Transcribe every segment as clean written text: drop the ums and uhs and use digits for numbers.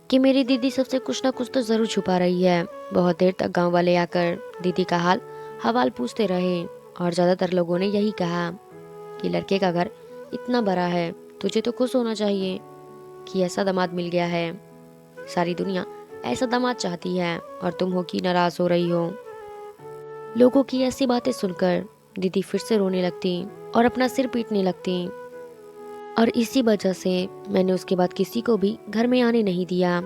कि मेरी दीदी सबसे कुछ ना कुछ तो ज़रूर छुपा रही है। बहुत देर तक गांव वाले आकर दीदी का हाल हवाल पूछते रहे और ज़्यादातर लोगों ने यही कहा कि लड़के का घर इतना बड़ा है, तुझे तो खुश होना चाहिए कि ऐसा दामाद मिल गया है। सारी दुनिया ऐसा दामाद चाहती है और तुम हो कि नाराज़ हो रही हो। लोगों की ऐसी बातें सुनकर दीदी फिर से रोने लगती और अपना सिर पीटने लगती। और इसी वजह से मैंने उसके बाद किसी को भी घर में आने नहीं दिया।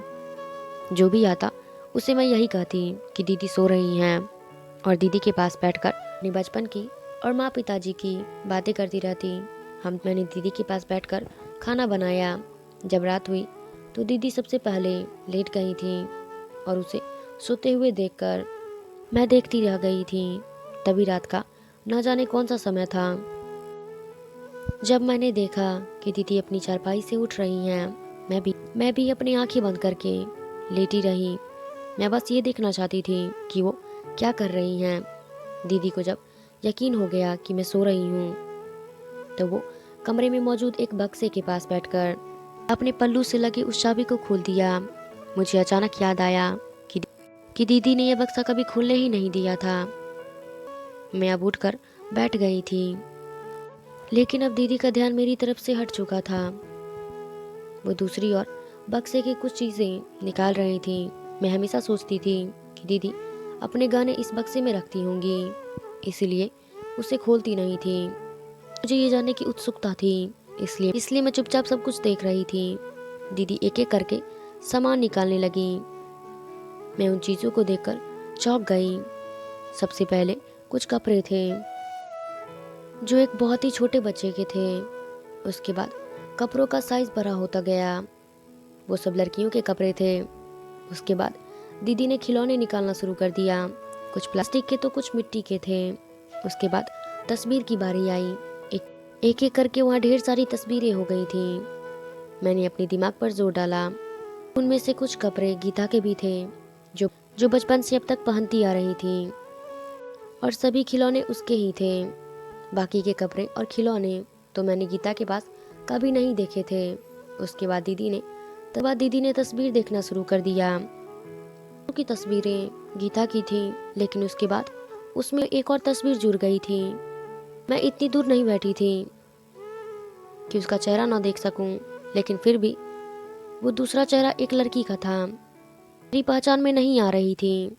जो भी आता उसे मैं यही कहती कि दीदी सो रही हैं, और दीदी के पास बैठकर अपने बचपन की और माँ पिताजी की बातें करती रहती। मैंने दीदी के पास बैठकर खाना बनाया। जब रात हुई तो दीदी सबसे पहले लेट गई थी और उसे सोते हुए देखकर मैं देखती रह गई थी। तभी रात का न जाने कौन सा समय था जब मैंने देखा कि दीदी अपनी चारपाई से उठ रही हैं। मैं भी अपनी आंखें बंद करके लेटी रही। मैं बस ये देखना चाहती थी कि वो क्या कर रही हैं। दीदी को जब यकीन हो गया कि मैं सो रही हूँ तो वो कमरे में मौजूद एक बक्से के पास बैठकर अपने पल्लू से लगे उस चाबी को खोल दिया। मुझे अचानक याद आया कि, कि दीदी ने यह बक्सा कभी खोलने ही नहीं दिया था। मैं अब उठकर बैठ गई थी, लेकिन अब दीदी का ध्यान मेरी तरफ से हट चुका था। वो दूसरी ओर बक्से की कुछ चीजें निकाल रही थी। मैं हमेशा सोचती थी कि दीदी अपने गाने इस बक्से में रखती होंगी, इसीलिए उसे खोलती नहीं थी। मुझे ये जानने की उत्सुकता थी, इसलिए इसलिए मैं चुपचाप सब कुछ देख रही थी। दीदी एक एक करके सामान निकालने लगी। मैं उन चीजों को देखकर चौंक गई। सबसे पहले कुछ कपड़े थे जो एक बहुत ही छोटे बच्चे के थे। उसके बाद कपड़ों का साइज बड़ा होता गया। वो सब लड़कियों के कपड़े थे। उसके बाद दीदी ने खिलौने निकालना शुरू कर दिया। कुछ प्लास्टिक के तो कुछ मिट्टी के थे। उसके बाद तस्वीर की बारी आई। एक एक करके वहाँ ढेर सारी तस्वीरें हो गई थी। मैंने अपने दिमाग पर जोर डाला। उनमें से कुछ कपड़े गीता के भी थे, जो जो बचपन से अब तक पहनती आ रही थी, और सभी खिलौने उसके ही थे। बाकी के कपड़े और खिलौने तो मैंने गीता के पास कभी नहीं देखे थे। उसके बाद दीदी ने तस्वीर देखना शुरू कर दिया। की तस्वीरें गीता की थी, लेकिन उसके बाद उसमें एक और तस्वीर जुड़ गई थी। मैं इतनी दूर नहीं बैठी थी कि उसका चेहरा ना देख सकूं, लेकिन फिर भी वो दूसरा चेहरा एक लड़की का था। मेरी पहचान में नहीं आ रही थी।